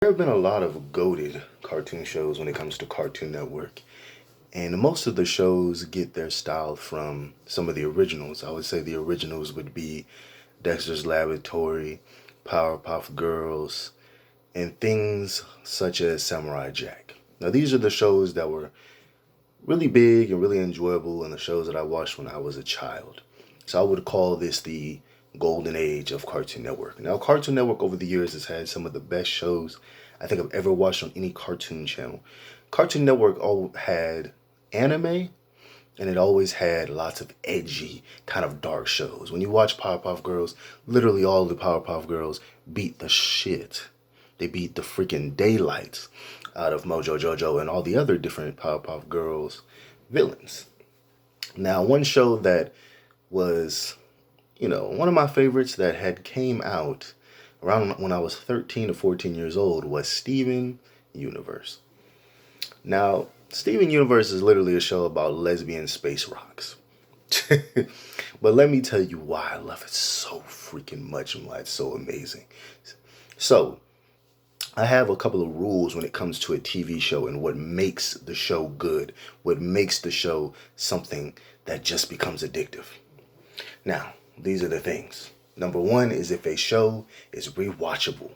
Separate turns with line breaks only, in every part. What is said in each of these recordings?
There have been a lot of goated cartoon shows when it comes to Cartoon Network, and most of the shows get their style from some of the originals. I would say the originals would be Dexter's Laboratory, Powerpuff Girls, and things such as Samurai Jack. Now, these are the shows that were really big and really enjoyable, and the shows that I watched when I was a child. So I would call this the golden age of Cartoon Network. Now, Cartoon Network over the years has had some of the best shows I think I've ever watched on any cartoon channel. Cartoon Network all had anime, and it always had lots of edgy, kind of dark shows. When you watch Powerpuff Girls, literally all the Powerpuff Girls beat the shit. They beat the freaking daylights out of Mojo Jojo and all the other different Powerpuff Girls villains. Now, one show that was, one of my favorites that had came out around when I was 13 to 14 years old was Steven Universe. Now, Steven Universe is literally a show about lesbian space rocks. But let me tell you why I love it so freaking much and why it's so amazing. So, I have a couple of rules when it comes to a TV show and what makes the show good, what makes the show something that just becomes addictive. Now, these are the things. Number one is if a show is rewatchable.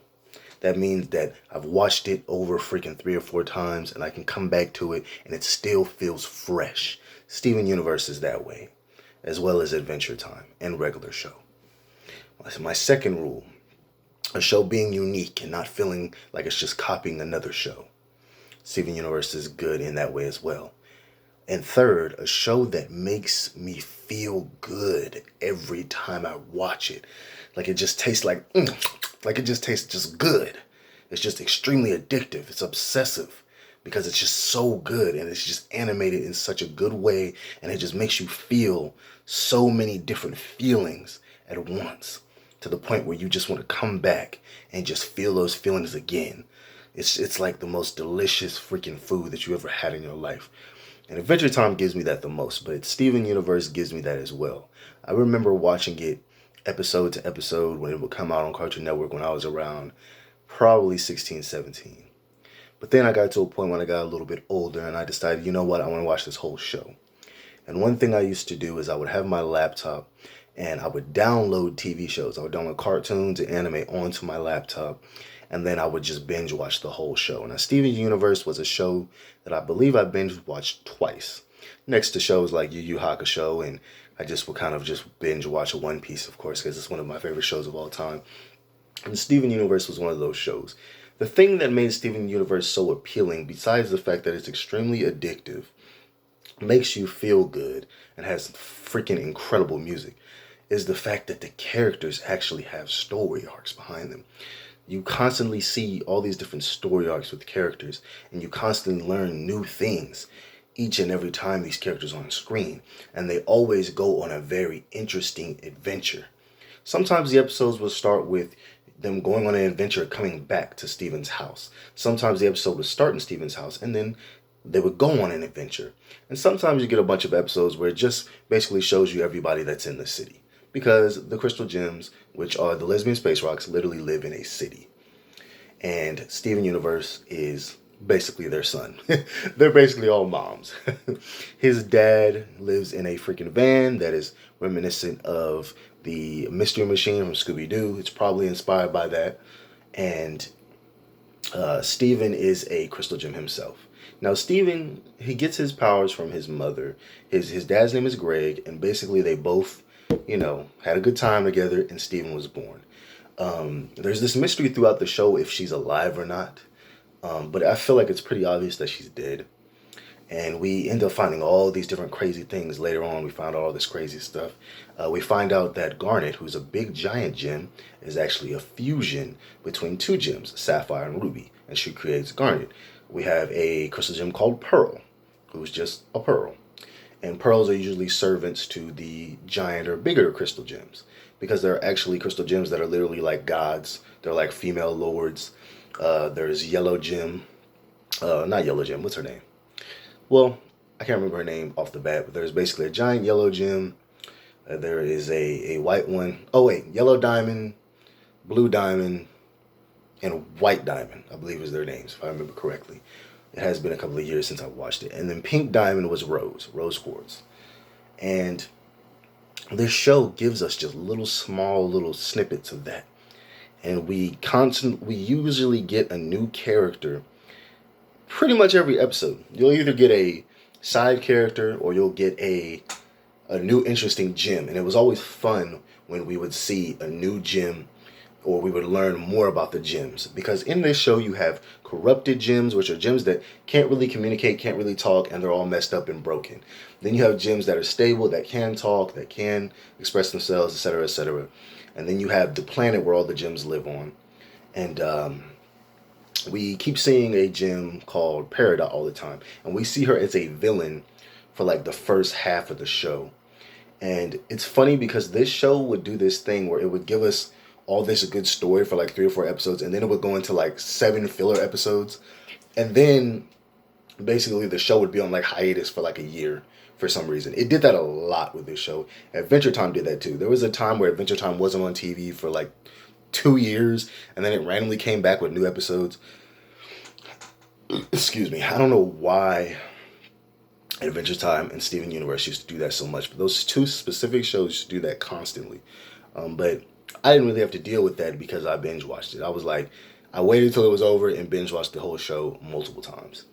That means that I've watched it over freaking 3 or 4 times and I can come back to it and it still feels fresh. Steven Universe is that way, as well as Adventure Time and regular show. My second rule, a show being unique and not feeling like it's just copying another show. Steven Universe is good in that way as well. And third, a show that makes me feel good every time I watch it. Like it just tastes like it just tastes just good. It's just extremely addictive. It's obsessive because it's just so good and it's just animated in such a good way and it just makes you feel so many different feelings at once to the point where you just want to come back and just feel those feelings again. It's like the most delicious freaking food that you ever had in your life. And Adventure Time gives me that the most, but Steven Universe gives me that as well. I remember watching it episode to episode when it would come out on Cartoon Network when I was around probably 16, 17. But then I got to a point when I got a little bit older and I decided, you know what, I want to watch this whole show. And one thing I used to do is I would have my laptop and I would download TV shows. I would download cartoons and anime onto my laptop and then I would just binge watch the whole show. Now, Steven Universe was a show that I believe I binge watched twice, next to shows like Yu Yu Hakusho, and I just would kind of just binge watch One Piece, of course, because it's one of my favorite shows of all time. And Steven Universe was one of those shows. The thing that made Steven Universe so appealing, besides the fact that it's extremely addictive, makes you feel good, and has freaking incredible music, is the fact that the characters actually have story arcs behind them. You constantly see all these different story arcs with characters, and you constantly learn new things each and every time these characters are on screen, and they always go on a very interesting adventure. Sometimes the episodes will start with them going on an adventure coming back to Steven's house. Sometimes the episode would start in Steven's house and then they would go on an adventure. And sometimes you get a bunch of episodes where it just basically shows you everybody that's in the city. Because the Crystal Gems, which are the lesbian space rocks, literally live in a city. And Steven Universe is basically their son. They're basically all moms. His dad lives in a freaking van that is reminiscent of the Mystery Machine from Scooby-Doo. It's probably inspired by that. And Steven is a Crystal Gem himself. Now, Steven, he gets his powers from his mother. His dad's name is Greg, and basically they both, had a good time together, and Steven was born. There's this mystery throughout the show if she's alive or not. But I feel like it's pretty obvious that she's dead. And we end up finding all these different crazy things later on. We found all this crazy stuff. We find out that Garnet, who's a big giant gem, is actually a fusion between two gems, Sapphire and Ruby. And she creates Garnet. We have a crystal gem called Pearl, who's just a pearl. And pearls are usually servants to the giant or bigger crystal gems, because they're actually crystal gems that are literally like gods. They're like female lords. There's Yellow Gem. Not Yellow Gem. What's her name? Well, I can't remember her name off the bat, but there's basically a giant yellow gem. There is a white one. Oh, wait. Yellow diamond, blue diamond, and White Diamond, I believe is their names, if I remember correctly. It has been a couple of years since I watched it. And then Pink Diamond was Rose Quartz. And this show gives us just small little snippets of that. And we usually get a new character pretty much every episode. You'll either get a side character or you'll get a new interesting gem. And it was always fun when we would see a new gem or we would learn more about the gems. Because in this show you have corrupted gems, which are gems that can't really communicate, can't really talk, and they're all messed up and broken. Then you have gems that are stable, that can talk, that can express themselves, etc., etc. And then you have the planet where all the gems live on. And we keep seeing a gem called Peridot all the time. And we see her as a villain for like the first half of the show. And it's funny because this show would do this thing where it would give us all this good story for like 3 or 4 episodes, and then it would go into like 7 filler episodes. And then basically the show would be on like hiatus for like a year for some reason. It did that a lot with this show. Adventure Time did that too. There was a time where Adventure Time wasn't on TV for like 2 years, and then it randomly came back with new episodes. Excuse me. I don't know why Adventure Time and Steven Universe used to do that so much, but those 2 specific shows used to do that constantly. But I didn't really have to deal with that because I binge watched it. I was like, I waited till it was over and binge watched the whole show multiple times.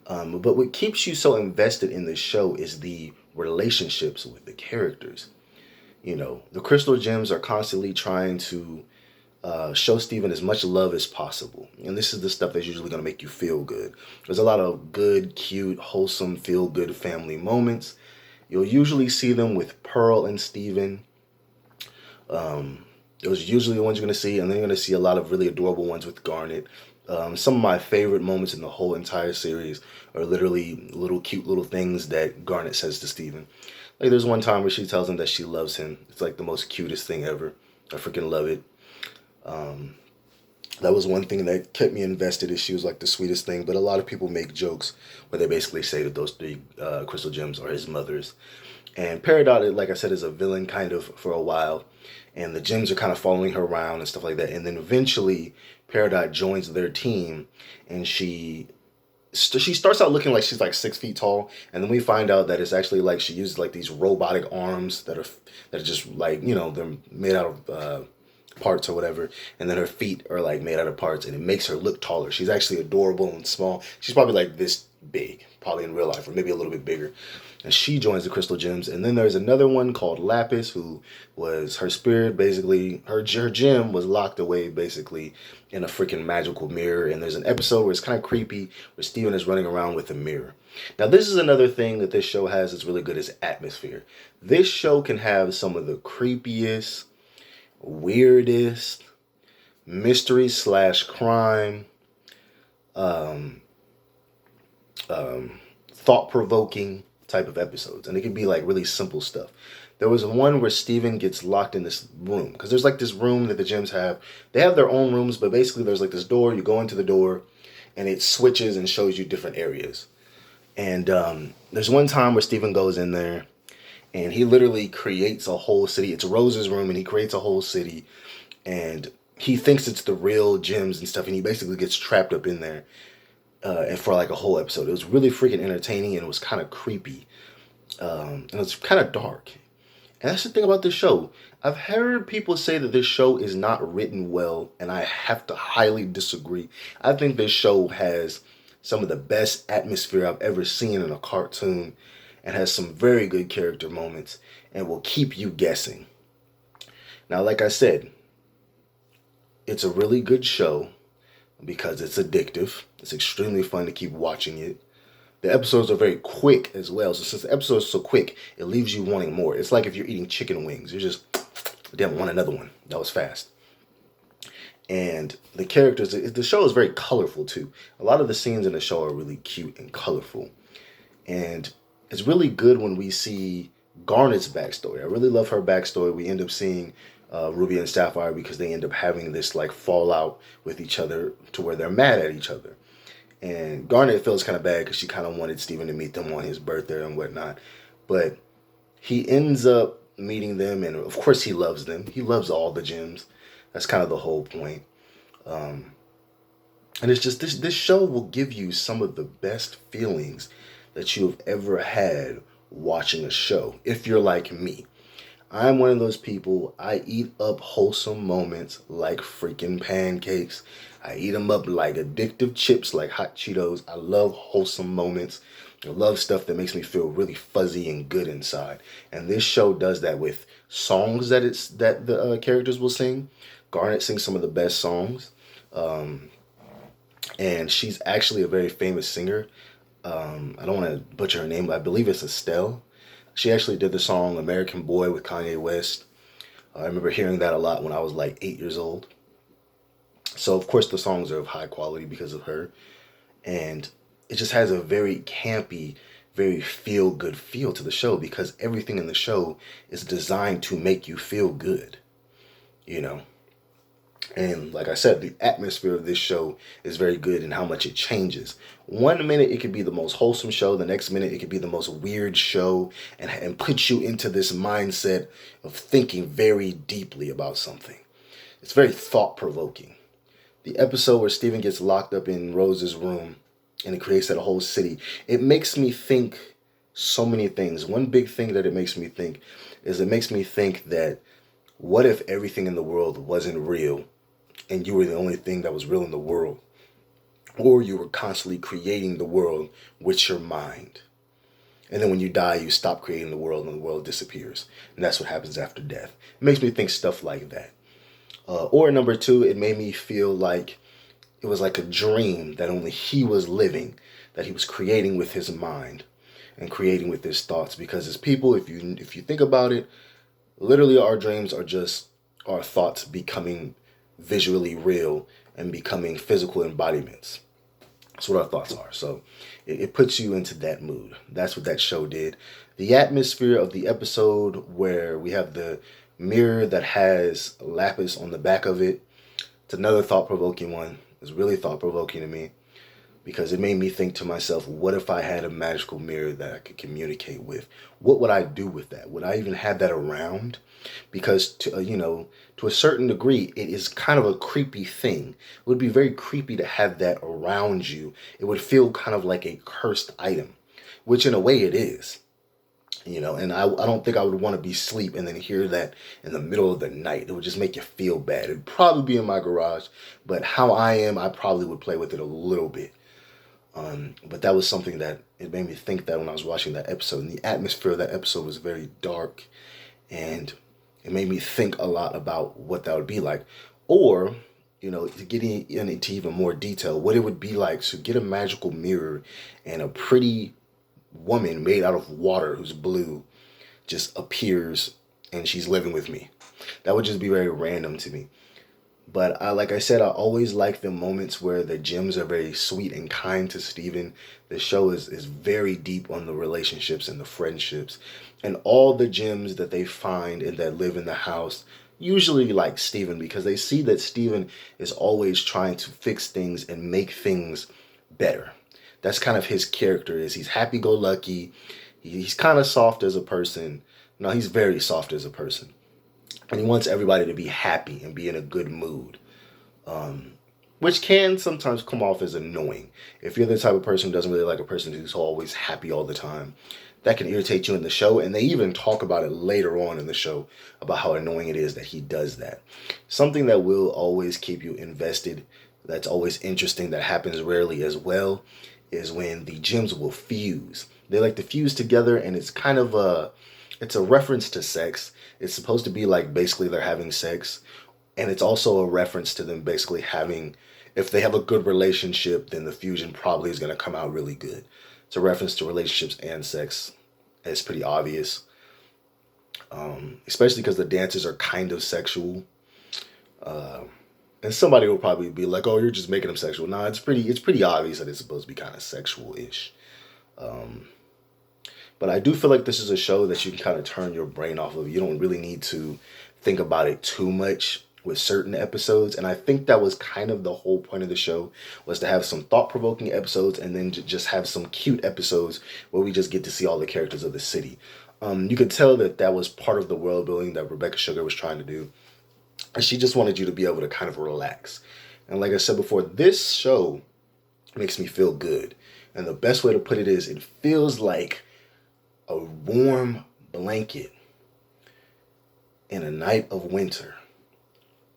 But what keeps you so invested in this show is the relationships with the characters. You know, the Crystal Gems are constantly trying to show Steven as much love as possible. And this is the stuff that's usually going to make you feel good. There's a lot of good, cute, wholesome, feel-good family moments. You'll usually see them with Pearl and Steven. Those are usually the ones you're going to see, and then you're going to see a lot of really adorable ones with Garnet. Some of my favorite moments in the whole entire series are literally little cute little things that Garnet says to Steven. Like there's one time where she tells him that she loves him. It's like the most cutest thing ever. I freaking love it. That was one thing that kept me invested, is she was like the sweetest thing. But a lot of people make jokes where they basically say that those 3 crystal gems are his mother's. And Peridot, like I said, is a villain kind of for a while. And the gems are kind of following her around and stuff like that. And then eventually Peridot joins their team, and she starts out looking like she's like 6 feet tall, and then we find out that it's actually like she uses like these robotic arms that are just like, you know, they're made out of parts or whatever, and then her feet are like made out of parts, and it makes her look taller. She's actually adorable and small. She's probably like this big, probably in real life, or maybe a little bit bigger. And she joins the Crystal Gems. And then there's another one called Lapis, who was her spirit. Basically, her gem was locked away basically in a freaking magical mirror. And there's an episode where it's kind of creepy, where Steven is running around with a mirror. Now, this is another thing that this show has that's really good, is atmosphere. This show can have some of the creepiest, weirdest, mystery / crime, thought-provoking type of episodes, and it can be like really simple stuff. There was one where Steven gets locked in this room, because there's like this room that the gems have. They have their own rooms, but basically there's like this door. You go into the door and it switches and shows you different areas. And there's one time where Steven goes in there and he literally creates a whole city. It's Rose's room, and he creates a whole city, and he thinks it's the real gems and stuff, and he basically gets trapped up in there. And for like a whole episode. It was really freaking entertaining, and it was kind of creepy. And it was kind of dark. And that's the thing about this show. I've heard people say that this show is not written well, and I have to highly disagree. I think this show has some of the best atmosphere I've ever seen in a cartoon, and has some very good character moments, and will keep you guessing. Now, like I said, it's a really good show because it's addictive. It's extremely fun to keep watching it. The episodes are very quick as well. So since the episodes are so quick, it leaves you wanting more. It's like if you're eating chicken wings. You just didn't want another one. That was fast. And the characters, the show is very colorful too. A lot of the scenes in the show are really cute and colorful. And it's really good when we see Garnet's backstory. I really love her backstory. We end up seeing Ruby and Sapphire, because they end up having this like fallout with each other to where they're mad at each other. And Garnet feels kind of bad because she kind of wanted Steven to meet them on his birthday and whatnot. But he ends up meeting them, and of course he loves them. He loves all the gems. That's kind of the whole point. And it's just this show will give you some of the best feelings that you have ever had watching a show. If you're like me, I'm one of those people. I eat up wholesome moments like freaking pancakes. I eat them up like addictive chips, like hot Cheetos. I love wholesome moments. I love stuff that makes me feel really fuzzy and good inside. And this show does that with songs that the characters will sing. Garnet sings some of the best songs. Um, and she's actually a very famous singer. I don't want to butcher her name, but I believe it's Estelle. She actually did the song American Boy with Kanye West. I remember hearing that a lot when I was like 8 years old. So, of course, the songs are of high quality because of her. And it just has a very campy, very feel good feel to the show because everything in the show is designed to make you feel good, you know? And like I said, the atmosphere of this show is very good in how much it changes. One minute it could be the most wholesome show, the next minute it could be the most weird show, and put you into this mindset of thinking very deeply about something. It's very thought provoking. The episode where Steven gets locked up in Rose's room and it creates that whole city, it makes me think so many things. One big thing that it makes me think is it makes me think that what if everything in the world wasn't real and you were the only thing that was real in the world? Or you were constantly creating the world with your mind. And then when you die, you stop creating the world and the world disappears. And that's what happens after death. It makes me think stuff like that. Or number two, it made me feel like it was like a dream that only he was living, that he was creating with his mind and creating with his thoughts. Because as people, if you think about it, literally our dreams are just our thoughts becoming visually real and becoming physical embodiments. That's what our thoughts are. So it puts you into that mood. That's what that show did. The atmosphere of the episode where we have the mirror that has lapis on the back of it. It's another thought-provoking one. It's really thought-provoking to me because it made me think to myself, what if I had a magical mirror that I could communicate with? What would I do with that? Would I even have that around? Because to a certain degree, it is kind of a creepy thing. It would be very creepy to have that around you. It would feel kind of like a cursed item, which in a way it is. And I don't think I would want to be asleep and then hear that in the middle of the night. It would just make you feel bad. It'd probably be in my garage, but how I am, I probably would play with it a little bit. But that was something that it made me think that when I was watching that episode. And the atmosphere of that episode was very dark, and it made me think a lot about what that would be like. Or, to get into even more detail, what it would be like to get a magical mirror and a pretty woman made out of water who's blue just appears and she's living with me. That would just be very random to me. But like I said, I always like the moments where the gems are very sweet and kind to Steven. The show is very deep on the relationships and the friendships. And all the gems that they find and that live in the house usually like Steven because they see that Steven is always trying to fix things and make things better. That's kind of his character is. He's happy-go-lucky. He's kind of soft as a person. No, he's very soft as a person. And he wants everybody to be happy and be in a good mood. Which can sometimes come off as annoying. If you're the type of person who doesn't really like a person who's always happy all the time, that can irritate you in the show. And they even talk about it later on in the show about how annoying it is that he does that. Something that will always keep you invested, that's always interesting, that happens rarely as well, is when the gems will fuse. They like to fuse together, and it's kind of it's a reference to sex. It's supposed to be like basically they're having sex, and it's also a reference to them basically having, if they have a good relationship, then the fusion probably is going to come out really good. It's a reference to relationships and sex. It's pretty obvious, especially because the dances are kind of sexual. And somebody will probably be like, "Oh, you're just making them sexual." Nah, it's pretty obvious that it's supposed to be kind of sexual-ish. But I do feel like this is a show that you can kind of turn your brain off of. You don't really need to think about it too much with certain episodes. And I think that was kind of the whole point of the show, was to have some thought-provoking episodes and then just have some cute episodes where we just get to see all the characters of the city. You could tell that was part of the world building that Rebecca Sugar was trying to do. And she just wanted you to be able to kind of relax And like I said before, this show makes me feel good. And the best way to put it is it feels like a warm blanket in a night of winter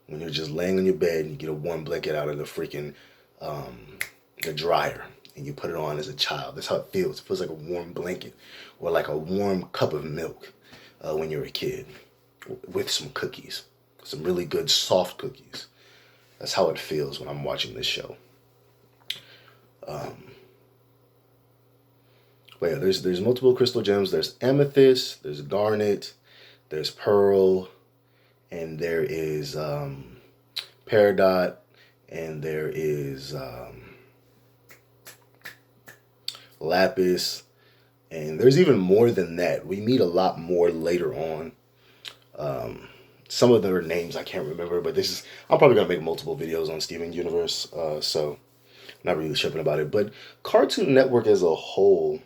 when you're just laying on your bed and you get a warm blanket out of the freaking the dryer and you put it on as a child. That's how it feels. It feels like a warm blanket or like a warm cup of milk when you're a kid with some cookies, some really good soft cookies. That's how it feels when I'm watching this show. But yeah, there's multiple crystal gems. There's amethyst, there's garnet, there's pearl, and there is peridot, and there is lapis, and there's even more than that. We meet a lot more later on. Some of their names I can't remember, but I'm probably gonna make multiple videos on Steven Universe, so not really tripping about it. But Cartoon Network as a whole,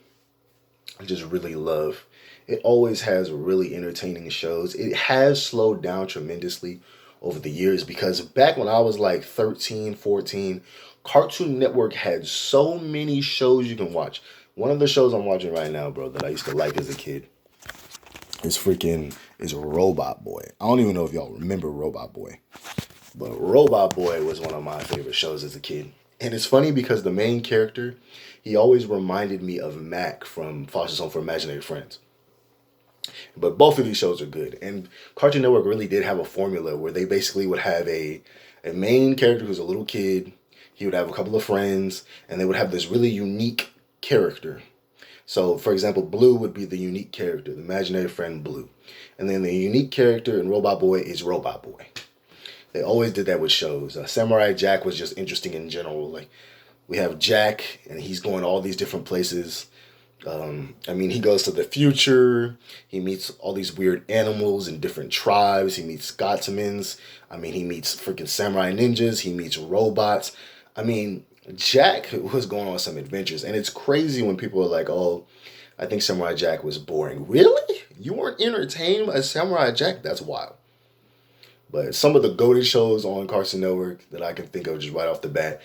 I just really love. It always has really entertaining shows. It has slowed down tremendously over the years because back when I was like 13, 14, Cartoon Network had so many shows you can watch. One of the shows I'm watching right now, bro, that I used to like as a kid is Robot Boy. I don't even know if y'all remember Robot Boy, but Robot Boy was one of my favorite shows as a kid. And it's funny because the main character, he always reminded me of Mac from Foster's Home for Imaginary Friends. But both of these shows are good. And Cartoon Network really did have a formula where they basically would have a main character who's a little kid. He would have a couple of friends, and they would have this really unique character. So, for example, Blue would be the unique character, the imaginary friend Blue. And then the unique character in Robot Boy is Robot Boy. They always did that with shows. Samurai Jack was just interesting in general. Like, we have Jack, and he's going all these different places. He goes to the future. He meets all these weird animals and different tribes. He meets Scotsmans. He meets freaking samurai ninjas. He meets robots. Jack was going on some adventures. And it's crazy when people are like, oh, I think Samurai Jack was boring. Really? You weren't entertained by Samurai Jack? That's wild. But some of the goated shows on Cartoon Network that I can think of just right off the bat.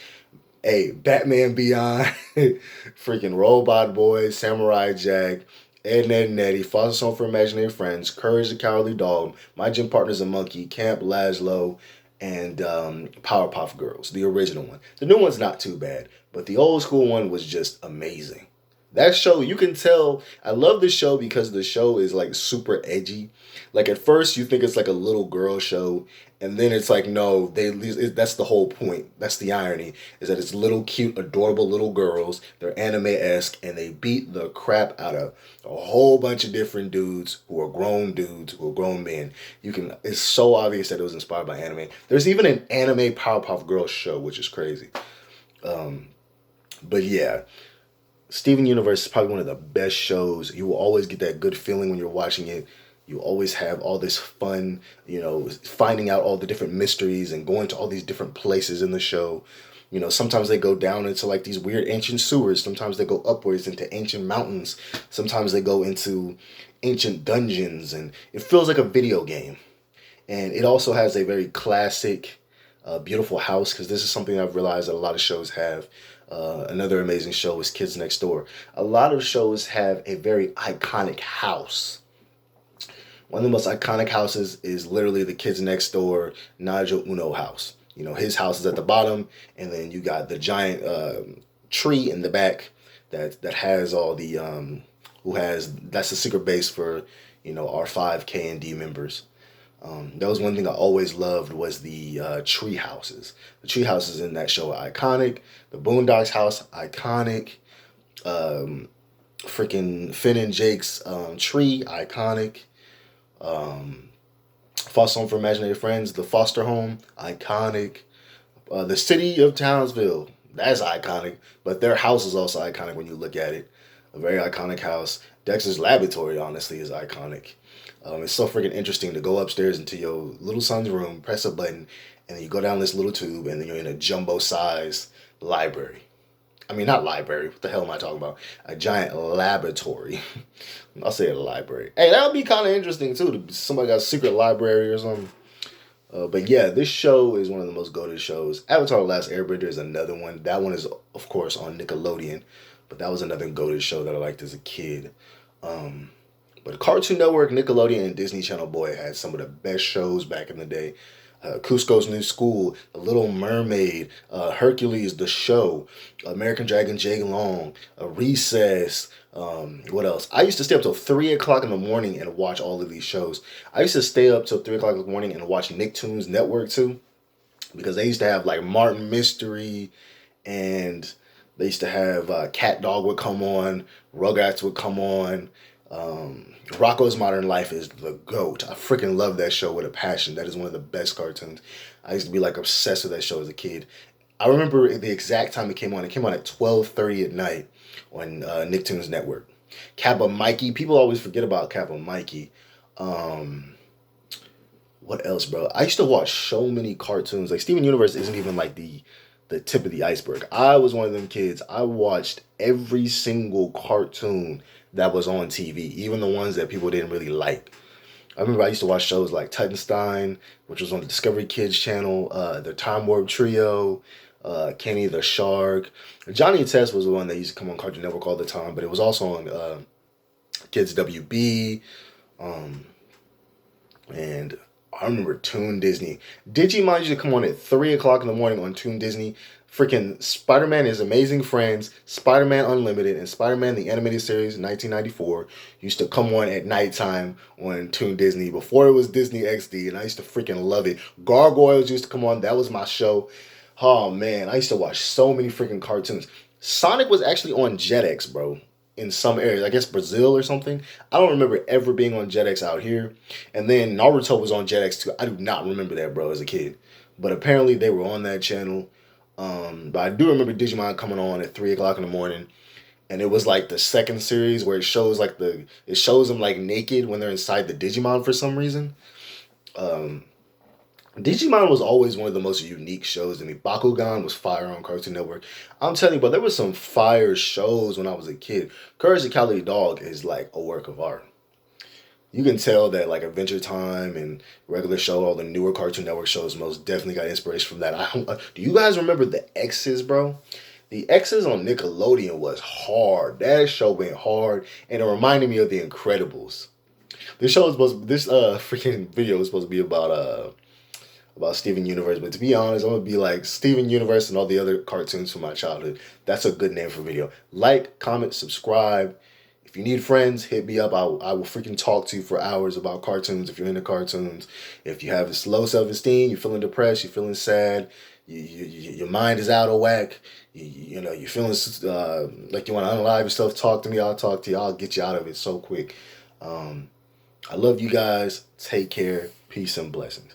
Hey, Batman Beyond, freaking Robot Boy, Samurai Jack, Ed, Ned and Eddie, Foster's Home for Imaginary Friends, Courage the Cowardly Dog, My Gym Partner's a Monkey, Camp Lazlo, and Powerpuff Girls, the original one. The new one's not too bad, but the old school one was just amazing. That show, you can tell, I love this show because the show is like super edgy. Like at first you think it's like a little girl show, and then it's like, no, that's the whole point. That's the irony, is that it's little cute, adorable little girls. They're anime-esque, and they beat the crap out of a whole bunch of different dudes who are grown men. It's so obvious that it was inspired by anime. There's even an anime Powerpuff Girls show, which is crazy. But yeah. Steven Universe is probably one of the best shows. You will always get that good feeling when you're watching it. You always have all this fun, finding out all the different mysteries and going to all these different places in the show. Sometimes they go down into like these weird ancient sewers. Sometimes they go upwards into ancient mountains. Sometimes they go into ancient dungeons, and it feels like a video game. And it also has a very classic, beautiful house, because this is something I've realized that a lot of shows have. Another amazing show is Kids Next Door. A lot of shows have a very iconic house. One of the most iconic houses is literally the Kids Next Door Nigel Uno house. His house is at the bottom, and then you got the giant tree in the back that has all the that's the secret base for our 5 K&D members. That was one thing I always loved, was the tree houses. The tree houses in that show are iconic. The Boondocks house, iconic. Freaking Finn and Jake's tree, iconic. Foster Home for Imaginary Friends, the Foster Home, iconic. The city of Townsville, that's iconic. But their house is also iconic when you look at it. A very iconic house. Dexter's Laboratory, honestly, is iconic. It's so freaking interesting to go upstairs into your little son's room, press a button, and then you go down this little tube, and then you're in a jumbo-sized library. Not library. What the hell am I talking about? A giant laboratory. I'll say a library. Hey, that would be kind of interesting, too. Somebody got a secret library or something. But yeah, this show is one of the most goated shows. Avatar: The Last Airbender is another one. That one is, of course, on Nickelodeon, but that was another goated show that I liked as a kid. Um, but Cartoon Network, Nickelodeon, and Disney Channel, boy, had some of the best shows back in the day. Cusco's New School, The Little Mermaid, Hercules, The Show, American Dragon, Jay Long, Recess. What else? I used to stay up till 3 o'clock in the morning and watch all of these shows. I used to stay up till 3 o'clock in the morning and watch Nicktoons Network too, because they used to have like Martin Mystery, and they used to have Cat Dog would come on, Rugrats would come on. Rocco's Modern Life is the GOAT. I freaking love that show with a passion. That is one of the best cartoons. I used to be like obsessed with that show as a kid. I remember the exact time it came on. It came on at 12:30 at night on Nicktoons Network. Kappa Mikey. People always forget about Kappa Mikey. Um, what else, bro? I used to watch so many cartoons. Like Steven Universe isn't even like the tip of the iceberg. I was one of them kids. I watched every single cartoon that was on TV, even the ones that people didn't really like. I remember I used to watch shows like Tuttenstein, which was on the Discovery Kids channel, the Time Warp Trio, Kenny the Shark. Johnny Test was the one that used to come on Cartoon Network all the time, but it was also on Kids WB. Um, and I remember Toon Disney. Digimon used to come on at 3 o'clock in the morning on Toon Disney. Freaking Spider-Man is Amazing Friends, Spider-Man Unlimited, and Spider-Man the Animated Series 1994 used to come on at nighttime on Toon Disney before it was Disney XD, and I used to freaking love it. Gargoyles used to come on. That was my show. Oh, man. I used to watch so many freaking cartoons. Sonic was actually on Jetix, bro, in some areas. I guess Brazil or something. I don't remember ever being on Jetix out here. And then Naruto was on Jetix too. I do not remember that, bro, as a kid. But apparently they were on that channel. But I do remember Digimon coming on at 3 o'clock in the morning, and it was like the second series where it shows them like naked when they're inside the Digimon for some reason. Um, Digimon was always one of the most unique shows to me. Bakugan was fire on Cartoon Network. I'm telling you, but there was some fire shows when I was a kid. Courage the Cowardly Dog is like a work of art. You can tell that like Adventure Time and regular show, all the newer Cartoon Network shows, most definitely got inspiration from that. Do you guys remember the X's, bro? The X's on Nickelodeon was hard. That show went hard, and it reminded me of The Incredibles. This freaking video was supposed to be about Steven Universe, but to be honest, I'm gonna be like Steven Universe and all the other cartoons from my childhood. That's a good name for a video. Like, comment, subscribe. If you need friends, hit me up. I will freaking talk to you for hours about cartoons if you're into cartoons. If you have this low self-esteem, you're feeling depressed, you're feeling sad, your mind is out of whack, you're feeling like you want to unalive yourself, talk to me. I'll talk to you. I'll get you out of it so quick. I love you guys. Take care. Peace and blessings.